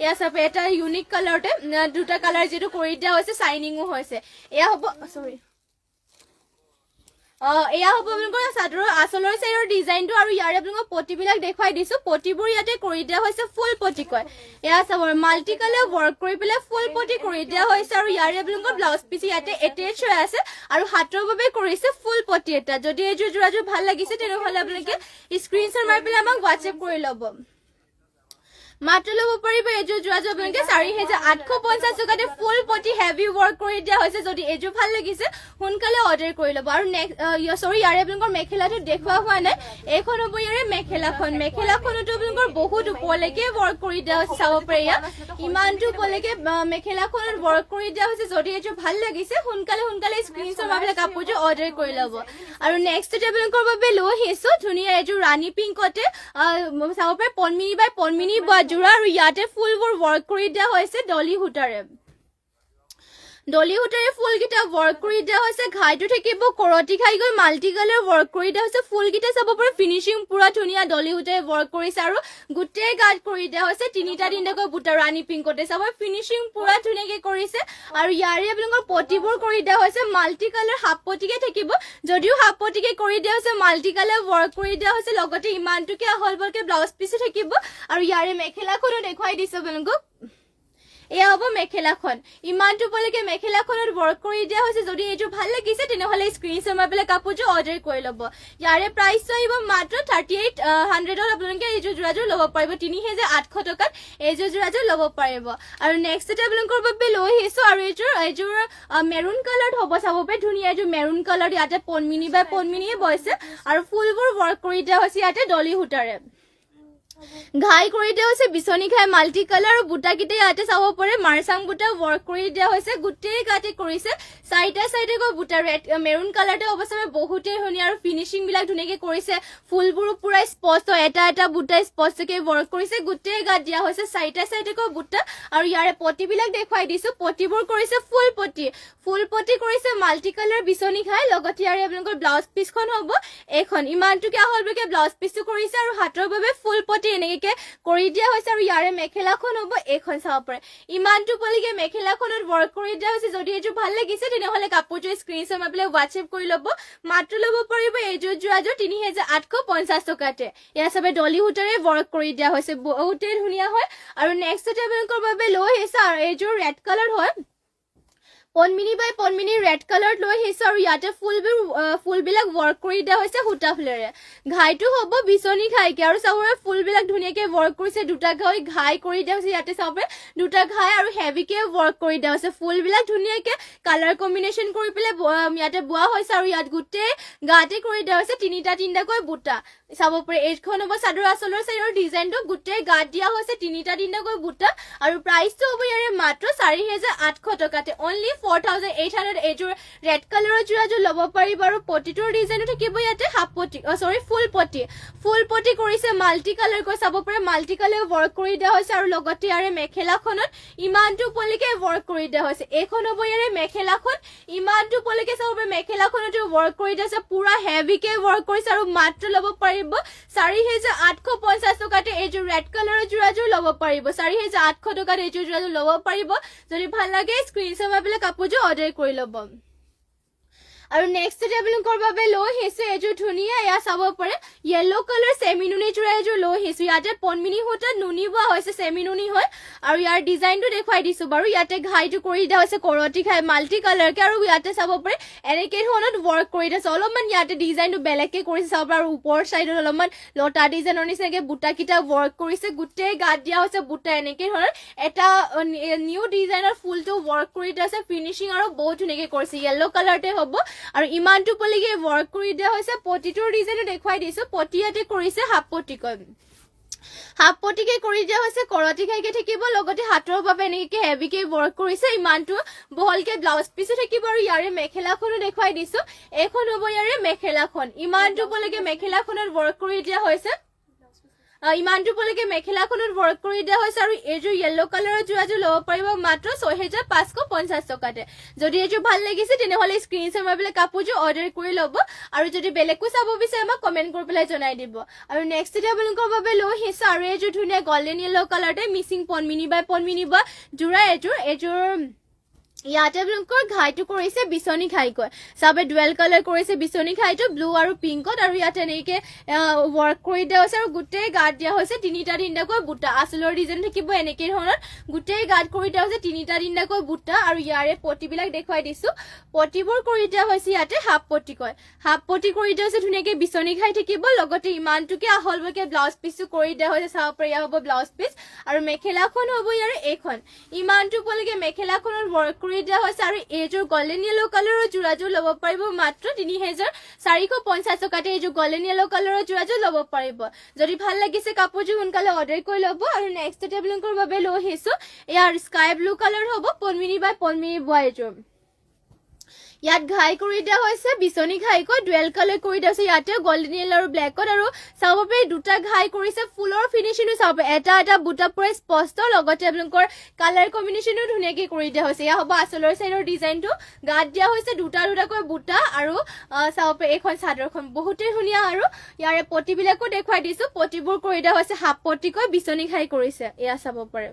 এয়া চাব এটা ইউনিক কালাৰতে দুটা কালাৰ যেটো কৰি দিয়া হৈছে শাইনিংও হৈছে এয়া হ'ব সৰি এয়া হ'ব আপোনালোকৰ চাদৰৰ আচলৰ চাইডৰ ডিজাইনটো আৰু ইয়াৰে আপোনালোকক পটিবিলাক দেখুৱাই দিছো পটিবোৰ ইয়াতে কৰি দিয়া হৈছে ফুল পটি কয় এয়া চাব মাল্টি কালাৰ ৱৰ্ক কৰি পেলাই ফুল পটি কৰি দিয়া হৈছে আৰু ইয়াৰে আপোনালোকৰ ব্লাউজ পিচ ইয়াতে এটেচ হৈ আছে আৰু হাতৰ বাবে কৰিছে ফুল পটি এটা যদি এইযোৰ যোৰাযোৰ ভাল লাগিছে তেনেহ'লে আপোনালোকে স্ক্ৰীনশ্বট মাৰি পেলাই আমাক হোৱাটছএপ কৰি ল'ব মাত্ৰ ল'ব পাৰিব এইযোৰ যোৰাযোৰ আপোনালোকে 4,850 টকাতে ফুল পটি হেভি ৱৰ্ক কৰি দিয়া হৈছে যদি এইযোৰ ভাল লাগিছে সোনকালে অৰ্ডাৰ কৰি ল'ব আৰু ইয়াৰে আপোনালোকৰ মেখেলাটো দেখুওৱা হোৱা নাই এইখন হ'ব ইয়াৰে মেখেলাখনতো আপোনালোকৰ বহুত ওপৰলৈকে ৱৰ্ক কৰি দিয়া হৈছে চাব পাৰে ইয়াত ইমানটো ওপৰলৈকে মেখেলাখনত ৱৰ্ক কৰি দিয়া হৈছে যদি এইযোৰ ভাল লাগিছে সোনকালে স্ক্ৰীনশ্বট মাৰি পেলাই কাপোৰযোৰ অৰ্ডাৰ কৰি ল'ব আৰু নেক্সট আপোনালোকৰ বাবে লৈ আহিছো ধুনীয়া এইযোৰ ৰাণী পিংকতে চাব পাৰে পনমিনি বাই পনমিনি যোৰা আৰু ইয়াতে ফুলবোৰ ৱৰ্ক কৰি দিয়া হৈছে ডলি সূতাৰে ফুলকেইটা ৱৰ্ক কৰি দিয়া হৈছে ঘাইটো থাকিব কৰতি ঘাই গৈ মাল্টি কালাৰ ৱৰ্ক কৰি দিয়া হৈছে ফুলকেইটা চাব পাৰে ফিনিচিং পুৰা ধুনীয়া ডলি সূতাৰে ৱৰ্ক কৰিছে আৰু গোটেই গাত কৰি দিয়া হৈছে তিনিটাকৈ বুটা ৰাণী পিংকতে চাব ফিনিচিং পুৰা ধুনীয়াকৈ কৰিছে আৰু ইয়াৰে আপোনালোকৰ পটিবোৰ কৰি দিয়া হৈছে মাল্টি কালাৰ হাফ পটিকে থাকিব যদিও হাফ পটিকে কৰি দিয়া হৈছে মাল্টি কালাৰ ৱৰ্ক কৰি দিয়া হৈছে লগতে ইমানটোকে আহলবলকে ব্লাউজ পিচো থাকিব আৰু ইয়াৰে মেখেলাখনো দেখুৱাই দিছো আপোনালোকক এয়া হ'ব মেখেলাখন ইমানটোলৈকে মেখেলাখনত ৱৰ্ক কৰি দিয়া হৈছে যদি এইযোৰ ভাল লাগিছে তেনেহ'লে স্ক্ৰীনশ্বট মাৰি পেলাই কাপোৰযোৰ অৰ্ডাৰ কৰি ল'ব ইয়াৰে প্ৰাইচটো আহিব মাত্ৰ 3,800ত আপোনালোকে এইযোৰ যোৰাযোৰ ল'ব পাৰিব 3,800 টকাত এইযোৰ যোৰাযোৰ ল'ব পাৰিব আৰু নেক্সট আপোনালোকৰ বাবে লৈ আহিছো আৰু এইযোৰ মেৰুন কালাৰত হ'ব চাব পাৰে ধুনীয়া এইযোৰ মেৰুন কালাৰ ইয়াতে পনমিনি বাই পনমিনিয়ে বৈছে আৰু ফুলবোৰ ৱৰ্ক কৰি দিয়া হৈছে ইয়াতে ডলি সূতাৰে ঘাই কৰি দিয়া হৈছে বিচনী ঘাই মাল্টি কালাৰ আৰু বুটাকেইটা ইয়াতে চাব পাৰে মাৰচাং বুটা ৱৰ্ক কৰি দিয়া হৈছে গোটেই গাতে কৰিছে চাৰিটাকৈ বুটা ৰেড মেৰুন কালাৰটো অৱশ্যে বহুতেই ধুনীয়া আৰু ফিনিচিং বিলাক ধুনীয়াকৈ কৰিছে ফুলবোৰো পুৰা স্পষ্ট এটা বুটা স্পষ্টকৈ ৱৰ্ক কৰিছে গোটেই গাত দিয়া হৈছে চাৰিটাকৈ বুটা আৰু ইয়াৰে পটিবিলাক দেখুৱাই দিছো পটিবোৰ কৰিছে ফুল পটি কৰিছে মাল্টি কালাৰ বিচনী ঘাই লগতে ইয়াৰে আপোনালোকৰ ব্লাউজ পিচখন হ'ব এইখন ইমানটোকে আহলবকে ব্লাউজ পিচটো কৰিছে আৰু হাতৰ বাবে ফুল পটি এনেকে কৰি দিয়া হৈছে আৰু ইয়াৰে মেখেলাখন হ'ব এইখন চাব পাৰে ইমানটোলৈকে মেখেলাখনত ৱৰ্ক কৰি দিয়া হৈছে যদি এইযোৰ ভাল লাগিছে তেনেহ'লে কাপোৰযোৰ স্ক্ৰীনশ্বট মাৰি পেলাই হোৱাটছএপ কৰি ল'ব মাত্ৰ ল'ব পাৰিব এইযোৰ যোৰাযোৰ 3,850 টকাতে ইয়াৰ চাবে ডলি সূতাৰে ৱৰ্ক কৰি দিয়া হৈছে বহুতেই ধুনীয়া হয় আৰু নেক্সট আপোনালোকৰ বাবে লৈ আহিছে আৰু এইযোৰ ৰেড কালাৰ হয় পনমিনি বাই পনমিনি ৰেড কালাৰ লৈ আহিছে আৰু ইয়াতে ফুলবিলাক ৱৰ্ক কৰি দিয়া হৈছে সূতা ফুলেৰে ঘাইটো হ'ব বিচনী ঘাইকে আৰু চাবৰে ফুলবিলাক ধুনীয়াকে ৱৰ্ক কৰিছে দুটা ঘাই কৰি দিয়া হৈছে ইয়াতে চাবৰে দুটা ঘাই আৰু হেভিকে ৱৰ্ক কৰি দিয়া হৈছে ফুলবিলাক ধুনীয়াকে কালাৰ কম্বিনেশ্যন কৰি পেলাই ইয়াতে বোৱা হৈছে আৰু ইয়াত গোটেই গাতে কৰি দিয়া হৈছে তিনিটাকৈ বুটা চাব পাৰে এইখন হ'ব চাদৰ আঁচলৰ চাইডৰ ডিজাইনটো গোটেই গাত দিয়া হৈছে তিনিটাকৈ বুটা আৰু প্ৰাইচটো হ'ব ইয়াৰে মাত্ৰ 4,800 টকাতে অনলি 4,800 এইযোৰ ৰেড কালাৰৰ যোৰাযোৰ ল'ব পাৰিব আৰু পটিটোৰ ডিজাইনো থাকিব ইয়াতে হাফ পটি ফুল পটি কৰিছে মাল্টি কালাৰ কৈ চাব পাৰে মাল্টি কালাৰ ৱৰ্ক কৰি দিয়া হৈছে আৰু লগতে ইয়াৰে মেখেলাখনত ইমানটো পলিকে ৱৰ্ক কৰি দিয়া হৈছে এইখন হ'ব ইয়াৰে মেখেলাখন ইমানটো পলিকে চাব পাৰে মেখেলাখনতো ৱৰ্ক কৰি দিয়া হৈছে পুৰা হেভিকে ৱৰ্ক কৰিছে আৰু মাত্ৰ ল'ব পাৰিব 4,850 টকাতে এইযোৰ ৰেড কালাৰৰ যোৰাযোৰ ল'ব পাৰিব 4,800 টকাত এইযোৰ যোৰাযোৰ ল'ব পাৰিব যদি ভাল লাগে স্ক্ৰীনশ্বট মাৰি পেলাই কাপোৰযোৰ অৰ্ডাৰ কৰি ল'ব আৰু নেক্সট টেবলিংকৰ বাবে লৈ আহিছো এযোৰ ধুনীয়া এয়া চাব পাৰে য়েলো কালাৰ সেমি নুনি যোৰা এযোৰ লৈ আহিছো ইয়াতে পনমিনি সূতাত নুনি বোৱা হৈছে সেমি নুনি হয় আৰু ইয়াৰ ডিজাইনটো দেখুৱাই দিছো বাৰু ইয়াতে ঘাইটো কৰি দিয়া হৈছে কৰতি ঘাই মাল্টি কালাৰকে আৰু ইয়াতে চাব পাৰে এনেকে ধৰণত ৱৰ্ক কৰি দিছে অলপমান ইয়াতে ডিজাইনটো বেলেগকে কৰিছে চাব পাৰে আৰু ওপৰ চাইডত অলপমান লতা ডিজাইনৰ নিচিনাকে বুটাকিটা ৱৰ্ক কৰিছে গোটেই গাত দিয়া হৈছে বুটা এনেকে ধৰণৰ এটা নিউ ডিজাইনৰ ফুলটো ৱৰ্ক কৰি দিছে ফিনিচিং আৰু বহুত ধুনীয়াকে কৰিছে য়েলো কালাৰতে হ'ব আৰু ইমানটো পলিকে ৱৰ্ক কৰি দিয়া হৈছে পটিটোৰ ডিজাইনটো দেখুৱাই দিছো পটি ইয়াতে কৰিছে হাফ পটিকে কৰি দিয়া হৈছে কৰতি ঘাইকে থাকিব লগতে হাতৰ বাবে এনেকে হেভিকে ৱৰ্ক কৰিছে ইমানটো বহলকে ব্লাউজ পিছো থাকিব আৰু ইয়াৰে মেখেলাখনো দেখুৱাই দিছো এখন হ'ব ইয়াৰে মেখেলাখন ইমানটো পলিকে মেখেলাখনত ৱৰ্ক কৰি দিয়া হৈছে ইমানটো পলিকে মেখেলাখনত ৱৰ্ক কৰি দিয়া হৈছে আৰু এইযোৰ য়েলো কালাৰৰ যোৰাযোৰ ল'ব পাৰিব মাত্ৰ 6,550 টকাতে যদি এইযোৰ ভাল লাগিছে তেনেহ'লে স্ক্ৰীনশ্বট মাৰি পেলাই কাপোৰযোৰ অৰ্ডাৰ কৰি ল'ব আৰু যদি বেলেগো চাব বিচাৰে আমাক কমেণ্ট কৰি পেলাই জনাই দিব আৰু নেক্সট আপোনালোকৰ বাবে লৈ আহিছে আৰু এইযোৰ ধুনীয়া গল্ডেন য়েলো কালাৰতে মিচিং পনমিনি বা যোৰা এইযোৰ ইয়াতে আপোনালোকৰ ঘাইটো কৰিছে বিচনী ঘাইকৈ চাবে ডুৱেল কালাৰ কৰিছে বিচনী ঘাইটো ব্লু আৰু পিংকত আৰু ইয়াতে এনেকে ৱৰ্ক কৰি দিয়া হৈছে আৰু গোটেই গাত দিয়া হৈছে তিনিটাকৈ বুটা আঁচলৰ ডিজাইন থাকিব এনেকে ধৰণৰ গোটেই গাত কৰি দিয়া হৈছে তিনিটাকৈ বুটা আৰু ইয়াৰে পটিবিলাক দেখুৱাই দিছো পটিবোৰ কৰি দিয়া হৈছে ইয়াতে হাফ পটি কৰি দিয়া হৈছে ধুনীয়াকে বিচনী ঘাই থাকিব লগতে ইমানটোকে আহলবকে ব্লাউজ পিচো কৰি দিয়া হৈছে চাব পাৰে হ'ব ব্লাউজ পিচ আৰু মেখেলাখন হ'ব ইয়াৰে এইখন ইমানটো পলিকে মেখেলাখনৰ ৱৰ্ক কৰি দিয়া হৈছে আৰু এইযোৰ গল্ডেন য়েলো কালাৰৰ যোৰাযোৰ ল'ব পাৰিব মাত্ৰ 3,450 টকাতে এইযোৰ গল্ডেন য়েলো কালাৰৰ যোৰাযোৰ ল'ব পাৰিব যদি ভাল লাগিছে কাপোৰযোৰ সোনকালে অৰ্ডাৰ কৰি ল'ব আৰু নেক্সট টেবলিংকৰ বাবে লৈ আহিছো ইয়াৰ স্কাই ব্লু কালাৰ হ'ব পনমিনি বোৱা এইযোৰ ইয়াত ঘাই কৰি দিয়া হৈছে বিচনী ঘাইকৈ ডুৱেল কালাৰ কৰি দিয়া হৈছে ইয়াতে গল্ডেন য়েলো আৰু ব্লেকত আৰু চাব পাৰে দুটা ঘাই কৰিছে ফুলৰ ফিনিচিংটো চাব এটা বুটা পুৰা স্পষ্ট লগতে আপোনালোকৰ কালাৰ কম্বিনেশ্যনো ধুনীয়াকে কৰি দিয়া হৈছে এয়া হ'ব আঁচলৰ চাইডৰ ডিজাইনটো গাত দিয়া হৈছে দুটাকৈ বুটা আৰু চাব পাৰে এইখন চাদৰখন বহুতেই ধুনীয়া আৰু ইয়াৰে পটিবিলাকো দেখুৱাই দিছো পটিবোৰ কৰি দিয়া হৈছে হাফ পটিকৈ বিচনী ঘাই কৰিছে এয়া চাব পাৰে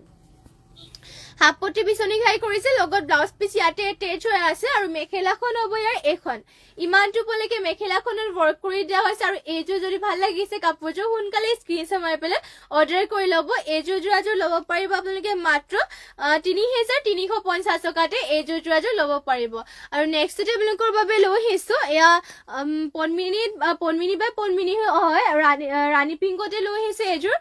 হাফ পটি বিচনী ঘাই কৰিছে লগত ব্লাউজ পিচ ইয়াতে এটেচ হৈ আছে আৰু মেখেলাখন হ'ব ইয়াৰ এখন ইমানটো পলিকে মেখেলাখনত ৱৰ্ক কৰি দিয়া হৈছে আৰু এইযোৰ যদি ভাল লাগিছে কাপোৰযোৰ সোনকালে স্ক্ৰীনশ্বট মাৰি পেলাই অৰ্ডাৰ কৰি ল'ব এইযোৰ যোৰাযোৰ ল'ব পাৰিব আপোনালোকে মাত্ৰ 3,350 টকাতে এইযোৰ যোৰাযোৰ ল'ব পাৰিব আৰু নেক্সট আপোনালোকৰ বাবে লৈ আহিছো এয়া পনমিনি হয় ৰাণী পিংকতে লৈ আহিছে এইযোৰ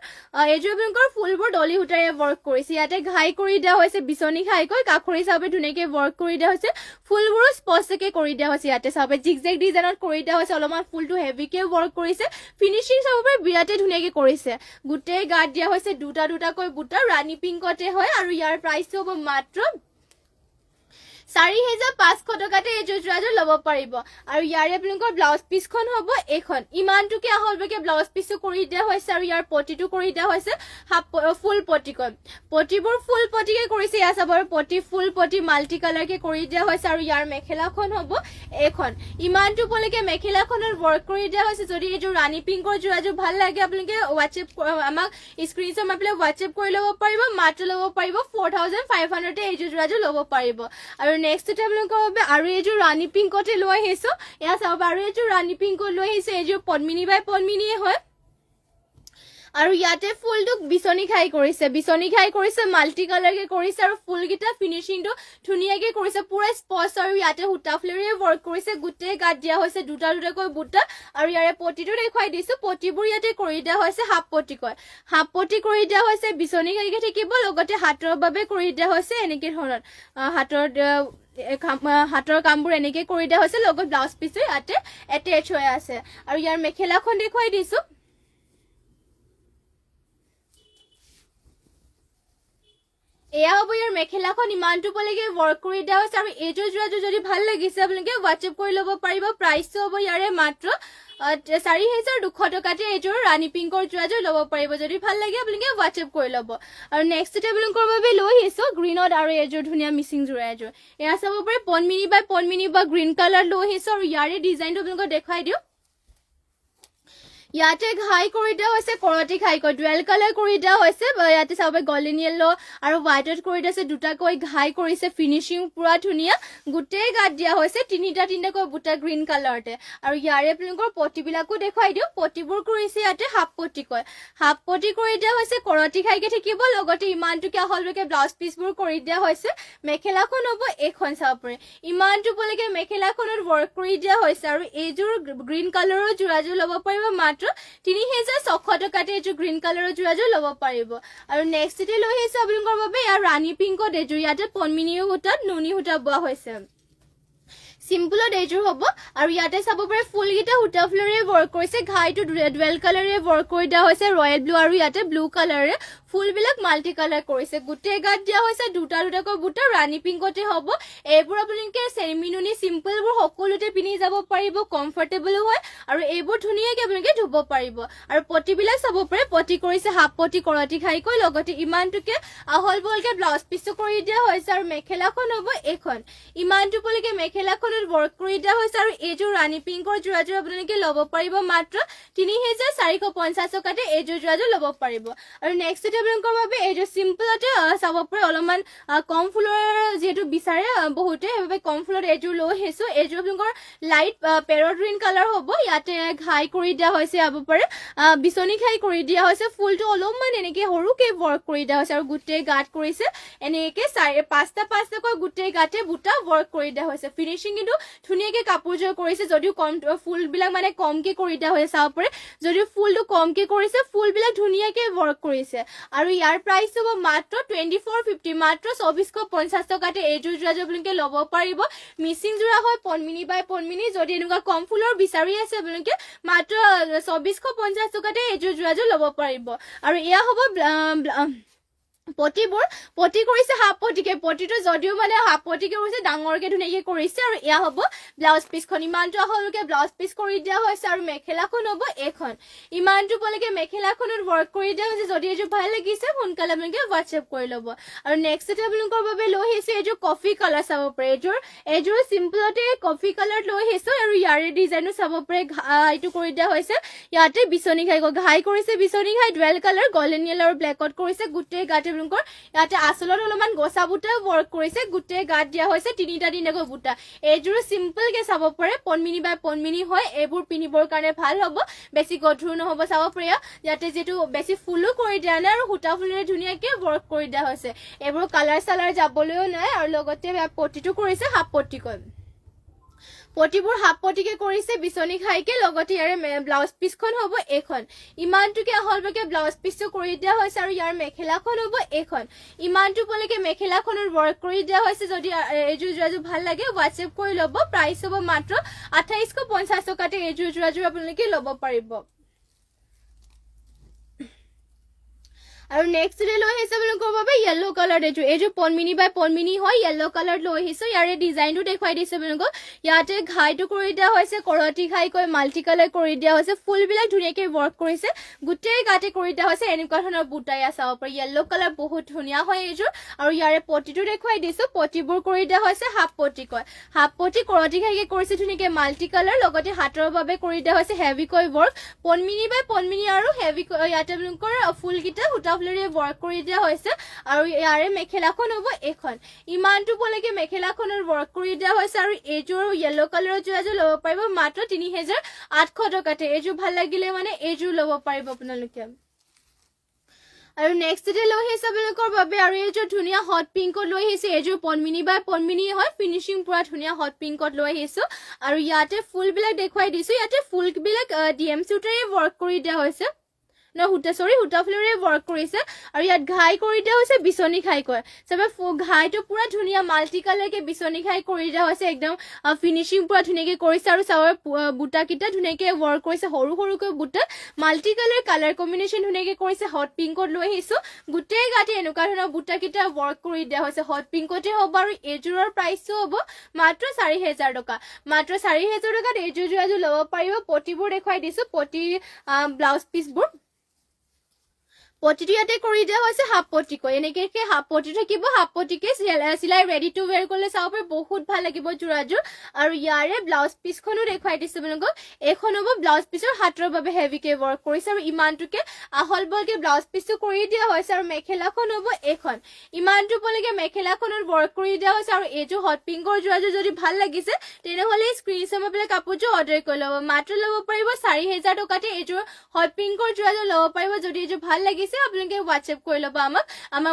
আপোনালোকৰ ফুলবোৰ ডলি সূতাৰে ৱৰ্ক কৰিছে ইয়াতে ঘাই কৰি দিয়া হৈছে বিচনী ঘাইকৈ কাখৰি চাবে ধুনীয়াকে ৱৰ্ক কৰি দিয়া হৈছে ফুলবোৰো স্পষ্টকে কৰি দিয়া হৈছে ইয়াতে চাবে জিগজেগ ডিজাইনত কৰি দিয়া হৈছে অলপমান ফুলটো হেভিকে ৱৰ্ক কৰিছে ফিনিচিং চাব পাৰে বিৰাটে ধুনীয়াকে কৰিছে গোটেই গাত দিয়া হৈছে দুটাকৈ বুটা ৰাণী পিংকতে হয় আৰু ইয়াৰ প্ৰাইচটো হ'ব মাত্ৰ 4,500 টকাতে এইযোৰ যোৰাযোৰ ল'ব পাৰিব আৰু ইয়াৰে আপোনালোকৰ ব্লাউজ পিচখন হ'ব এইখন ইমানটোকে আহলবকে ব্লাউজ পিচো কৰি দিয়া হৈছে আৰু ইয়াৰ পটিটো কৰি দিয়া হৈছে ফুল পটিবোৰ ফুল পটিকে কৰিছে এয়া চাব পটি ফুল পটি মাল্টি কালাৰকে কৰি দিয়া হৈছে আৰু ইয়াৰ মেখেলাখন হ'ব এইখন ইমানটো পলিকে মেখেলাখনৰ ৱৰ্ক কৰি দিয়া হৈছে যদি এইযোৰ ৰাণী পিংকৰ যোৰাযোৰ ভাল লাগে আপোনালোকে হোৱাটছএপ আমাক স্ক্ৰীনশ্বট মাৰি পেলাই হোৱাটছএপ কৰি ল'ব পাৰিব মাত্ৰ ল'ব পাৰিব 4,500 তে এইযোৰ যোৰাযোৰ ল'ব পাৰিব আৰু নেক্সট টেবলিংকৰ বাবে আৰু এইযোৰ ৰাণী পিংকতে লৈ আহিছো এয়া চাব আৰু এইযোৰ ৰাণী পিংকত লৈ আহিছো এইযোৰ পনমিনি হয় আৰু ইয়াতে ফুলটো বিচনি খাই কৰিছে মাল্টি কালাৰকে কৰিছে আৰু ফুলকেইটা ফিনিচিংটো ধুনীয়াকে কৰিছে পুৰা স্পষ্ট আৰু ইয়াতে সূতা ফ্লেৰে ৱৰ্ক কৰিছে গোটেই গাত দিয়া হৈছে দুটা দুটাকৈ বুটা আৰু ইয়াৰে পটিটো দেখুৱাই দিছো পটিবোৰ ইয়াতে কৰি দিয়া হৈছে হাফ পটি কৰি দিয়া হৈছে বিচনি খাইকে থাকিব লগতে হাতৰ বাবে কৰি দিয়া হৈছে এনেকে ধৰণৰ হাতৰ কামবোৰ এনেকে কৰি দিয়া হৈছে লগত ব্লাউজ পিছো ইয়াতে এটেচ হৈ আছে আৰু ইয়াৰ মেখেলাখন দেখুৱাই দিছো এয়া হ'ব ইয়াৰ মেখেলাখন ইমানটো পলৈকে ৱৰ্ক কৰি দিয়া হৈছে আৰু এইযোৰ যোৰাযোৰ যদি ভাল লাগিছে আপোনালোকে হোৱাটছএপ কৰি ল'ব পাৰিব প্ৰাইচটো হ'ব ইয়াৰে মাত্ৰ 4200 টকাতে এইযোৰ ৰাণী পিংকৰ যোৰাযোৰ ল'ব পাৰিব যদি ভাল লাগে আপোনালোকে হোৱাটছএপ কৰি ল'ব আৰু নেক্সট আপোনালোকৰ বাবে লৈ আহিছো গ্ৰীণত আৰু এইযোৰ ধুনীয়া মিচিং যোৰা এযোৰ এয়া চাব পাৰে পনমিনি বা গ্ৰীণ কালাৰ লৈ আহিছো আৰু ইয়াৰে ডিজাইনটো আপোনালোকক দেখাই দিওঁ ইয়াতে ঘাই কৰি দিয়া হৈছে কৰতি ঘাইকৈ ডুৱেল কালাৰ কৰি দিয়া হৈছে ইয়াতে চাব গল্ডেন য়েল্লো আৰু হোৱাইটত কৰি দিয়া আছে দুটাকৈ ঘাই কৰিছে ফিনিচিং পুৰা ধুনীয়া গোটেই গাত দিয়া হৈছে তিনিটাকৈ বুটা গ্ৰীণ কালাৰতে আৰু ইয়াৰে আপোনালোকৰ পটিবিলাকো দেখুৱাই দিওঁ পটিবোৰ কৰিছে ইয়াতে হাফ পটি কৰি দিয়া হৈছে কৰতি ঘাইকে থাকিব লগতে ইমানটোকে আহললৈকে ব্লাউজ পিচবোৰ কৰি দিয়া হৈছে মেখেলাখন হ'ব এইখন চাব পাৰে ইমানটো পলৈকে মেখেলাখনত ৱৰ্ক কৰি দিয়া হৈছে আৰু এইযোৰ গ্ৰীণ কালাৰৰ যোৰাযোৰ ল'ব পাৰিব মাত্ৰ 3600 টকাতে এইযোৰ গ্ৰীণ কালাৰৰ যোৰাযোৰ ল'ব পাৰিব আৰু নেক্সটতে লৈ আহিছো আপোনালোকৰ বাবে ইয়াৰ ৰাণী পিংকত এইযোৰ ইয়াতে পনমিনি সূতাত নুনি সূতা বোৱা হৈছে সিম্পলত এইযোৰ হ'ব আৰু ইয়াতে চাব পাৰে ফুলকেইটা সূতা ফ্লেৰে ৱৰ্ক কৰিছে ঘাইটো ডুৱেল কালাৰে ৱৰ্ক কৰি দিয়া হৈছে ৰয়েল ব্লু আৰু ইয়াতে ব্লু কালাৰে ফুলবিলাক মাল্টি কালাৰ কৰিছে গোটেই গাত দিয়া হৈছে দুটাকৈ বুটা ৰাণী পিংকতে হ'ব এইবোৰ আপোনালোকে চেৰিমনি চিম্পলবোৰ সকলোতে পিন্ধি যাব পাৰিব কমফৰ্টেবল হয় আৰু এইবোৰ ধুনীয়াকৈ আপোনালোকে ধুব পাৰিব আৰু পটিবিলাক চাব পাৰে পটি কৰিছে হাফ পটি কৰতি খাইকৈ লগতে ইমানটোকে আহল বহলকে ব্লাউজ পিচো কৰি দিয়া হৈছে আৰু মেখেলাখন হ'ব এইখন ইমানটো পলৈকে মেখেলাখনত ৱৰ্ক কৰি দিয়া হৈছে আৰু এইযোৰ ৰাণী পিংকৰ যোৰাযোৰ আপোনালোকে ল'ব পাৰিব মাত্ৰ 3450 টকাতে এইযোৰ যোৰাযোৰ ল'ব পাৰিব আৰু নেক্সট আপোনালোকৰ বাবে এইযোৰ চিম্পলতে চাব পাৰে অলপমান কম ফুলৰ যেহেতু বিচাৰে বহুতে সেইবাবে কম ফুলত এইযোৰ লৈ আহিছো এইযোৰ আপোনালোকৰ লাইট পেৰট গ্ৰীণ কালাৰ হ'ব ইয়াতে ঘাই কৰি দিয়া হৈছে চাব পাৰে বিচনি ঘাই কৰি দিয়া হৈছে ফুলটো অলপমান এনেকে সৰুকে ৱৰ্ক কৰি দিয়া হৈছে আৰু গোটেই গাত কৰিছে এনেকে 5টাকৈ গোটেই গাতে বুটা ৱৰ্ক কৰি দিয়া হৈছে ফিনিচিং কিন্তু ধুনীয়াকে কাপোৰযোৰ কৰিছে যদিও কম ফুলবিলাক মানে কমকে কৰি দিয়া হৈছে চাব পাৰে যদিও ফুলটো কমকে কৰিছে ফুলবিলাক ধুনীয়াকে ৱৰ্ক কৰিছে আৰু ইয়াৰ প্ৰাইচ হ'ব মাত্ৰ 2450 মাত্ৰ 2450 টকাতে এইযোৰ যোৰাযোৰ আপোনালোকে ল'ব পাৰিব মিচিং যোৰা হয় পনমিনি যদি এনেকুৱা কম ফুলৰ বিচাৰি আছে আপোনালোকে মাত্ৰ 2450 টকাতে এইযোৰ যোৰাযোৰ ল'ব পাৰিব আৰু এয়া হ'ব পটি কৰিছে হাফ পটিটো যদিও মানে হাফ পটিকে কৰিছে ডাঙৰকে ধুনীয়াকে কৰিছে আৰু এয়া হ'ব ব্লাউজ পিচখন ইমানটো আহলকে ব্লাউজ পিচ কৰি দিয়া হৈছে আৰু মেখেলাখন হ'ব এইখন ইমানটো পলৈকে মেখেলাখনত ৱৰ্ক কৰি দিয়া হৈছে যদি এইযোৰ ভাল লাগিছে সোনকালে আপোনালোকে হোৱাটছএপ কৰি ল'ব আৰু নেক্সট আপোনালোকৰ বাবে লৈ আহিছে এইযোৰ কফি কালাৰ চাব পাৰে এইযোৰ চিম্পলতে কফি কালাৰ লৈ আহিছো আৰু ইয়াৰে ডিজাইনো চাব পাৰে এইটো কৰি দিয়া হৈছে ইয়াতে বিচনি ঘাই কৰিছে বিচনি ঘাই ডুৱেল কালাৰ গল্ডেন য়েল্লো আৰু ব্লেকত কৰিছে গোটেই গাতে আপোনালোকৰ ইয়াতে আচলত অলপমান গছা বুটা ৱৰ্ক কৰিছে গোটেই গাত দিয়া হৈছে তিনিটাকৈ বুটা এইযোৰ চিম্পলকে চাব পাৰে পনমিনি হয় এইবোৰ পিন্ধিবৰ কাৰণে ভাল হ'ব বেছি গধুৰ নহ'ব চাব পাৰে ইয়াতে যেটো বেছি ফুলো কৰি দিয়া নাই আৰু সূতা ফুলেৰে ধুনীয়াকে ৱৰ্ক কৰি দিয়া হৈছে এইবোৰ কালাৰ চালাৰ যাবলৈও নাই আৰু লগতে পটিটো কৰিছে হাফ পটিকৈ পটিবোৰ হাফ পটিকে কৰিছে বিচনি ঘাইকে লগতে ইয়াৰে ব্লাউজ পিচখন হ'ব এইখন ইমানটোকে আহলকে ব্লাউজ পিচটো কৰি দিয়া হৈছে আৰু ইয়াৰ মেখেলাখন হ'ব এইখন ইমানটো পলৈকে মেখেলাখনৰ ৱৰ্ক কৰি দিয়া হৈছে যদি এইযোৰ যোৰাযোৰ ভাল লাগে হোৱাটছএপ কৰি ল'ব প্ৰাইচ হ'ব মাত্ৰ 2850 টকাতে এইযোৰ যোৰাযোৰ আপোনালোকে ল'ব পাৰিব আৰু নেক্সট ডে লৈ আহিছে আপোনালোকৰ বাবে য়েল্লো কালাৰ এইযোৰ পনমিনি হয় য়েল্লো কালাৰ লৈ আহিছো ইয়াৰে ডিজাইনটো দেখুৱাই দিছো আপোনালোকক ইয়াতে ঘাইটো কৰি দিয়া হৈছে কৰতি ঘাইকৈ মাল্টি কালাৰ কৰি দিয়া হৈছে ফুলবিলাক ধুনীয়াকে ৱৰ্ক কৰিছে গোটেই গাতে কৰি দিয়া হৈছে এনেকুৱা ধৰণৰ বুটাই চাব পাৰে য়েল্লো কালাৰ বহুত ধুনীয়া হয় এইযোৰ আৰু ইয়াৰে পটিটো দেখুৱাই দিছো পটিবোৰ কৰি দিয়া হৈছে হাফ পটি কৰতি ঘাইকে কৰিছে ধুনীয়াকে মাল্টি কালাৰ লগতে হাতৰ বাবে কৰি দিয়া হৈছে হেভিকৈ ৱৰ্ক পনমিনি আৰু হেভিকৈ ইয়াতে আপোনালোকৰ ফুলকেইটা সূতা ৱৰ্ক কৰি দিয়া হৈছে আৰু ইয়াৰে মেখেলাখন হ'ব এইখন ইমানটো পলৈকে মেখেলাখনৰ ৱৰ্ক কৰি দিয়া হৈছে আৰু এইযোৰ য়েল্লো কালাৰৰ যোৰাযোৰ ল'ব পাৰিব মাত্ৰ 3800 টকাতে এইযোৰ ভাল লাগিলে মানে এইযোৰ ল'ব পাৰিব আপোনালোকে আৰু নেক্সট ডে লৈ আহিছে আপোনালোকৰ বাবে আৰু এইযোৰ ধুনীয়া হট পিংকত লৈ আহিছে এইযোৰ পনমিনি বাই পনমিনি হয় ফিনিচিং পুৰা ধুনীয়া হট পিংকত লৈ আহিছো আৰু ইয়াতে ফুলবিলাক দেখুৱাই দিছো ইয়াতে ফুলবিলাক ডিএমচি সূতাৰে ৱৰ্ক কৰি দিয়া হৈছে ন সূতা ফুলেৰে ৱৰ্ক কৰিছে আৰু ইয়াত ঘাই কৰি দিয়া হৈছে বিচনী ঘাই কয় সবে ঘাইটো পুৰা ধুনীয়া মাল্টি কালাৰকে বিচনী ঘাই কৰি দিয়া হৈছে একদম ফিনিচিং পুৰা ধুনীয়াকে কৰিছে আৰু চাবৰ বুটাকেইটা ধুনীয়াকে ৱৰ্ক কৰিছে সৰু সৰুকৈ বুটা মাল্টি কালাৰ কম্বিনেশ্যন ধুনীয়াকে কৰিছে হট পিংকত লৈ আহিছো গোটেই গাতে এনেকুৱা ধৰণৰ বুটাকেইটা ৱৰ্ক কৰি দিয়া হৈছে হট পিংকতে হ'ব আৰু এইযোৰৰ প্ৰাইচটো হ'ব মাত্ৰ 4000 টকা মাত্ৰ 4000 টকাত এইযোৰ ল'ব পাৰিব পটিবোৰ দেখুৱাই দিছো পটি ব্লাউজ পিচবোৰ পটিটো ইয়াতে কৰি দিয়া হৈছে হাফ পটিকৈ এনেকে হাফ পটি থাকিব হাফ পটিকে চিলাই ৰেডি টু ৱেৰ কৰিলে চাব পাৰে বহুত ভাল লাগিব যোৰাযোৰ আৰু ইয়াৰে ব্লাউজ পিচখনো দেখুৱাই দিছো আপোনালোকক এইখন হ'ব ব্লাউজ পিচৰ হাতৰ বাবে হেভিকে ৱৰ্ক কৰিছে আৰু ইমানটোকে আহল বলকে ব্লাউজ পিচটো কৰি দিয়া হৈছে আৰু মেখেলাখন হ'ব এইখন ইমানটো বলকে মেখেলাখনত ৱৰ্ক কৰি দিয়া হৈছে আৰু এইযোৰ হট পিংকৰ যোৰাযোৰ যদি ভাল লাগিছে তেনেহ'লে স্ক্ৰীনশ্বট মাৰি কাপোৰযোৰ অৰ্ডাৰ কৰি ল'ব মাত্ৰ ল'ব পাৰিব 4000 টকাতে এইযোৰ হট পিংকৰ যোৰাযোৰ ল'ব পাৰিব যদি এইযোৰ ভাল লাগিছে আপোনালোকে হোৱাটছএপ কৰি ল'ব আমাৰ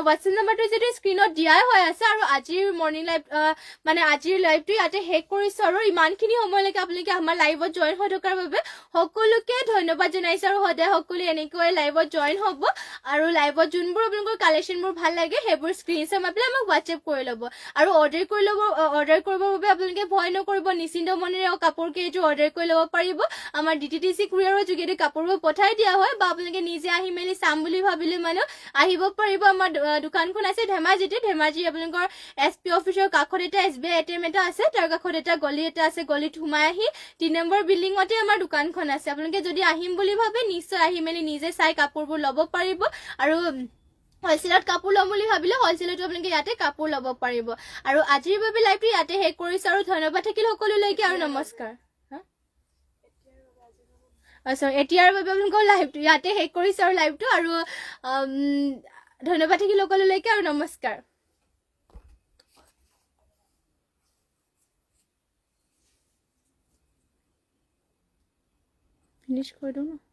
হোৱাটছএপ নাম্বাৰটো যদি স্ক্ৰীনত দিয়াই হৈ আছে আৰু আজিৰ মৰ্ণিং লাইভ মানে আজিৰ লাইভটো ইয়াতে শেষ কৰিছো আৰু ইমানখিনি সময়লৈকে আপোনালোকে আমাৰ লাইভত জইন হৈ থকাৰ বাবে সকলোকে ধন্যবাদ জনাইছো আৰু সদায় সকলোৱে এনেকৈ লাইভত জইন হ'ব আৰু লাইভত যোনবোৰ আপোনালোকৰ কালেকশ্যনবোৰ ভাল লাগে সেইবোৰ স্ক্ৰীনশ্বট মাৰি আমাক হোৱাটছএপ কৰি ল'ব আৰু অৰ্ডাৰ কৰিবৰ বাবে আপোনালোকে ভয় নকৰিব নিশ্চিন্ত মনেৰে কাপোৰ কেইযোৰ অৰ্ডাৰ কৰি ল'ব পাৰিব আমাৰ DTDC কুৰিয়াৰৰ যোগেদি কাপোৰবোৰ পঠাই দিয়া হয় বা আপোনালোকে নিজে আহি মেলি চাম বুলি ভাবিলে মানে আহিব পাৰিব আমাৰ দোকানখন আছে ধেমাজি আপোনালোকৰ SP অফিচৰ কাষত এটা SBI ATM এটা আছে তাৰ কাষত এটা গলি এটা আছে গলিত সোমাই আহি 3 নম্বৰ বিল্ডিঙতে আমাৰ দোকানখন আছে আপোনালোকে যদি আহিম বুলি ভাবে নিশ্চয় আহি মেলি নিজে চাই কাপোৰবোৰ ল'ব পাৰিব আৰু হলচেলত কাপোৰ ল'ম বুলি ভাবিলে হলচেলতো আপোনালোকে ইয়াতে কাপোৰ ল'ব পাৰিব আৰু আজিৰ বাবে লাইভটো ইয়াতে শেষ কৰিছো আৰু ধন্যবাদ থাকিল সকলোলৈকে আৰু নমস্কাৰ এতিয়াৰ বাবে আপোনালোকৰ লাইভটো ইয়াতে শেষ কৰিছো আৰু লাইভটো আৰু ধন্যবাদ থাকিল সকলোলৈকে আৰু নমস্কাৰ ফিনিশ কৰি দিওঁ ন